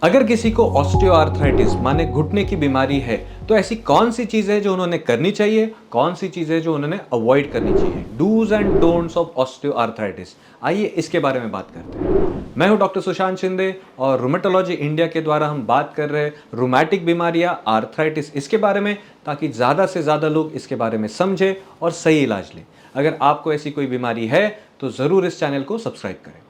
अगर किसी को ऑस्टियोआर्थराइटिस माने घुटने की बीमारी है तो ऐसी कौन सी चीजें हैं जो उन्होंने करनी चाहिए, कौन सी चीजें जो उन्होंने अवॉइड करनी चाहिए, dos and don'ts of osteoarthritis. आइए इसके बारे में बात करते हैं। मैं हूं डॉक्टर सुशांत शिंदे और रूमेटोलॉजी इंडिया के द्वारा हम बात कर रहे हैं रूमैटिक बीमारियां, आर्थराइटिस, इसके बारे में, ताकि ज़्यादा से ज़्यादा लोग इसके बारे में समझें और सही इलाज लें। अगर आपको ऐसी कोई बीमारी है तो ज़रूर इस चैनल को सब्सक्राइब करें।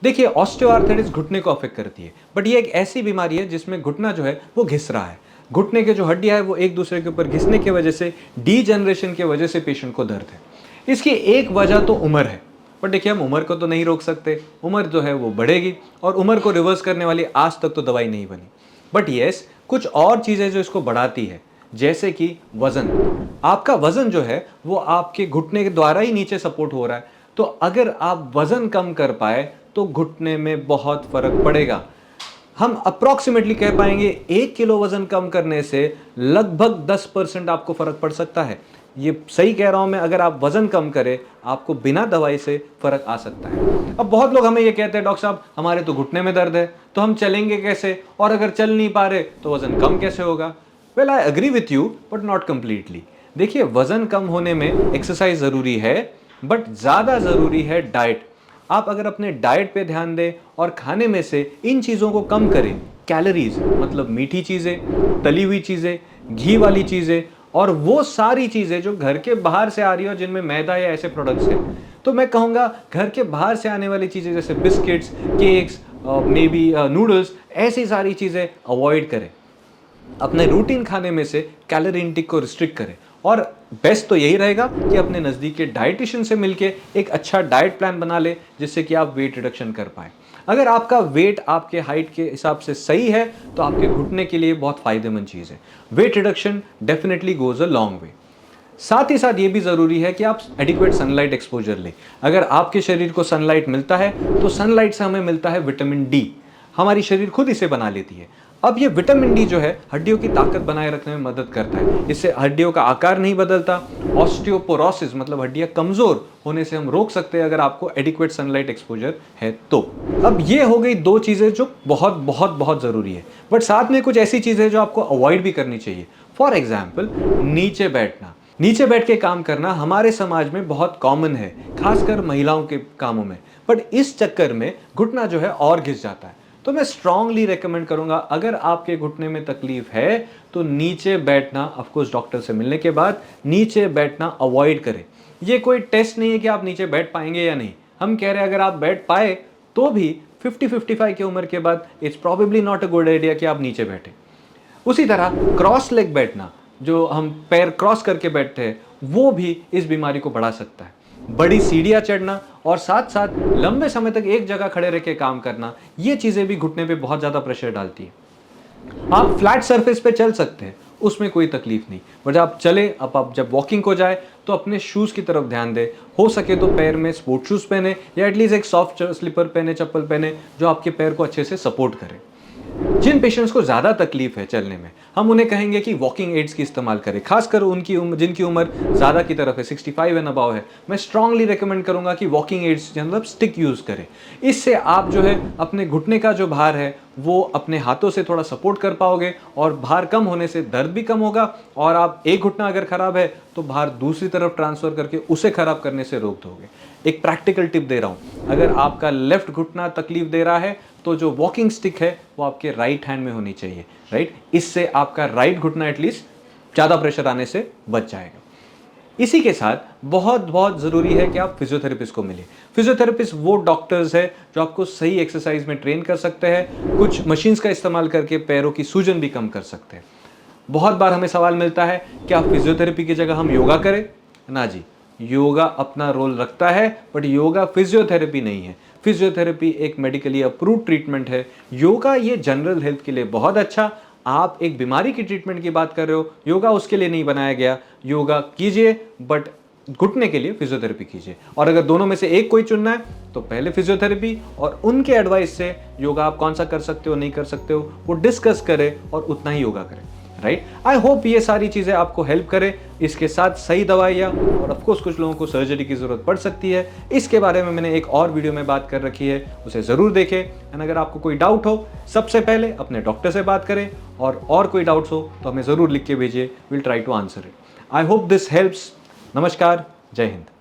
देखिए, ऑस्टियोआर्थराइटिस घुटने को अफेक्ट करती है, बट ये एक ऐसी बीमारी है जिसमें घुटना जो है वो घिस रहा है। घुटने के जो हड्डियां है वो एक दूसरे के ऊपर घिसने की वजह से, डीजनरेशन की वजह से पेशेंट को दर्द है। इसकी एक वजह तो उम्र है, पर देखिए हम उम्र को तो नहीं रोक सकते, उम्र जो है वो बढ़ेगी और उम्र को रिवर्स करने वाली आज तक तो दवाई नहीं बनी। बट येस, कुछ और चीज़ें जो इसको बढ़ाती है, जैसे कि वजन। आपका वजन जो है वो आपके घुटने के द्वारा ही नीचे सपोर्ट हो रहा है, तो अगर आप वजन कम कर पाए तो घुटने में बहुत फर्क पड़ेगा। हम अप्रॉक्सीमेटली कह पाएंगे 1 किलो वजन कम करने से लगभग 10% आपको फर्क पड़ सकता है। ये सही कह रहा हूं मैं, अगर आप वजन कम करें आपको बिना दवाई से फर्क आ सकता है। अब बहुत लोग हमें ये कहते हैं, डॉक्टर साहब हमारे तो घुटने में दर्द है तो हम चलेंगे कैसे, और अगर चल नहीं पा रहे तो वजन कम कैसे होगा। Well, I agree with you but not completely. देखिए, वजन कम होने में एक्सरसाइज जरूरी है, बट ज्यादा जरूरी है डाइट। आप अगर अपने डाइट पे ध्यान दें और खाने में से इन चीज़ों को कम करें, कैलोरीज मतलब मीठी चीज़ें, तली हुई चीज़ें, घी वाली चीज़ें और वो सारी चीज़ें जो घर के बाहर से आ रही हो जिनमें मैदा या ऐसे प्रोडक्ट्स हैं, तो मैं कहूँगा घर के बाहर से आने वाली चीज़ें जैसे biscuits, cakes, may be noodles, ऐसी सारी चीज़ें अवॉइड करें। अपने रूटीन खाने में से कैलोरी इंटेक को रिस्ट्रिक्ट करें और बेस्ट तो यही रहेगा कि अपने नज़दीक के डाइटिशियन से मिलके एक अच्छा डाइट प्लान बना ले जिससे कि आप वेट रिडक्शन कर पाएँ। अगर आपका वेट आपके हाइट के हिसाब से सही है तो आपके घुटने के लिए बहुत फ़ायदेमंद चीज़ है। Weight reduction definitely goes a long way. साथ ही साथ ये भी ज़रूरी है कि आप एडिक्वेट सनलाइट एक्सपोजर लें। अगर आपके शरीर को सनलाइट मिलता है तो सनलाइट से हमें मिलता है विटामिन डी, हमारी शरीर खुद इसे बना लेती है। अब ये विटामिन डी जो है हड्डियों की ताकत बनाए रखने में मदद करता है, इससे हड्डियों का आकार नहीं बदलता। ऑस्टियोपोरोसिस मतलब हड्डियां कमजोर होने से हम रोक सकते हैं अगर आपको एडिक्वेट सनलाइट एक्सपोजर है तो। अब ये हो गई दो चीजें जो बहुत बहुत बहुत जरूरी है, बट साथ में कुछ ऐसी चीजें जो आपको अवॉइड भी करनी चाहिए। फॉर एग्जाम्पल, नीचे बैठना। नीचे बैठ के काम करना हमारे समाज में बहुत कॉमन है, खासकर महिलाओं के कामों में, बट इस चक्कर में घुटना जो है और घिस जाता है। तो मैं स्ट्रांगली रेकमेंड करूंगा, अगर आपके घुटने में तकलीफ है तो नीचे बैठना, ऑफ कोर्स डॉक्टर से मिलने के बाद नीचे बैठना अवॉइड करें। ये कोई टेस्ट नहीं है कि आप नीचे बैठ पाएंगे या नहीं। हम कह रहे हैं अगर आप बैठ पाए तो भी 50-55 की उम्र के बाद it's probably not a good idea कि आप नीचे बैठे। उसी तरह क्रॉस लेग बैठना, जो हम पैर क्रॉस करके बैठते हैं, वो भी इस बीमारी को बढ़ा सकता है। बड़ी सीढ़ियां चढ़ना और साथ साथ लंबे समय तक एक जगह खड़े रह के काम करना, ये चीजें भी घुटने पे बहुत ज्यादा प्रेशर डालती है। आप फ्लैट सरफेस पे चल सकते हैं, उसमें कोई तकलीफ नहीं, बट आप चले, अब आप जब वॉकिंग को जाए तो अपने शूज की तरफ ध्यान दें। हो सके तो पैर में स्पोर्ट शूज पहने या एटलीस्ट एक सॉफ्ट स्लीपर पहने, चप्पल पहने जो आपके पैर को अच्छे से सपोर्ट करे। जिन पेशेंट्स को ज़्यादा तकलीफ है चलने में, हम उन्हें कहेंगे कि वॉकिंग एड्स की इस्तेमाल करें, खासकर उनकी उम्र, जिनकी उम्र ज़्यादा की तरफ है, 65 एंड अबव है। मैं स्ट्रांगली रेकमेंड करूंगा कि वॉकिंग एड्स मतलब स्टिक यूज़ करें। इससे आप जो है अपने घुटने का जो भार है वो अपने हाथों से थोड़ा सपोर्ट कर पाओगे और भार कम होने से दर्द भी कम होगा, और आप एक घुटना अगर खराब है तो भार दूसरी तरफ ट्रांसफ़र करके उसे खराब करने से रोक दोगे। एक प्रैक्टिकल टिप दे रहा हूँ, अगर आपका लेफ्ट घुटना तकलीफ दे रहा है तो जो वॉकिंग स्टिक है वो आपके राइट हैंड में होनी चाहिए, राइट। इससे आपका राइट घुटना एटलीस्ट ज़्यादा प्रेशर आने से बच जाएगा। इसी के साथ बहुत बहुत ज़रूरी है कि आप फिजियोथेरेपिस्ट को मिलें। फिजियोथेरेपिस्ट वो डॉक्टर्स है जो आपको सही एक्सरसाइज में ट्रेन कर सकते हैं, कुछ मशीन्स का इस्तेमाल करके पैरों की सूजन भी कम कर सकते हैं। बहुत बार हमें सवाल मिलता है कि आप फिजियोथेरेपी की जगह हम योगा करें। ना जी, योगा अपना रोल रखता है, बट योगा फिजियोथेरेपी नहीं है। फिजियोथेरेपी एक मेडिकली अप्रूव्ड ट्रीटमेंट है। योगा ये जनरल हेल्थ के लिए बहुत अच्छा, आप एक बीमारी की ट्रीटमेंट की बात कर रहे हो, योगा उसके लिए नहीं बनाया गया। योगा कीजिए बट घुटने के लिए फिजियोथेरेपी कीजिए, और अगर दोनों में से एक कोई चुनना है तो पहले फिजियोथेरेपी और उनके एडवाइस से योगा आप कौन सा कर सकते हो नहीं कर सकते हो वो डिस्कस करें और उतना ही योगा करें। राइट। आई होप ये सारी चीज़ें आपको हेल्प करें। इसके साथ सही दवाइयाँ और ऑफकोर्स कुछ लोगों को सर्जरी की ज़रूरत पड़ सकती है, इसके बारे में मैंने एक और वीडियो में बात कर रखी है, उसे ज़रूर देखें। एंड अगर आपको कोई डाउट हो, सबसे पहले अपने डॉक्टर से बात करें, और कोई डाउट्स हो तो हमें ज़रूर लिख के भेजिए, will try to answer it. I hope this helps. नमस्कार, जय हिंद।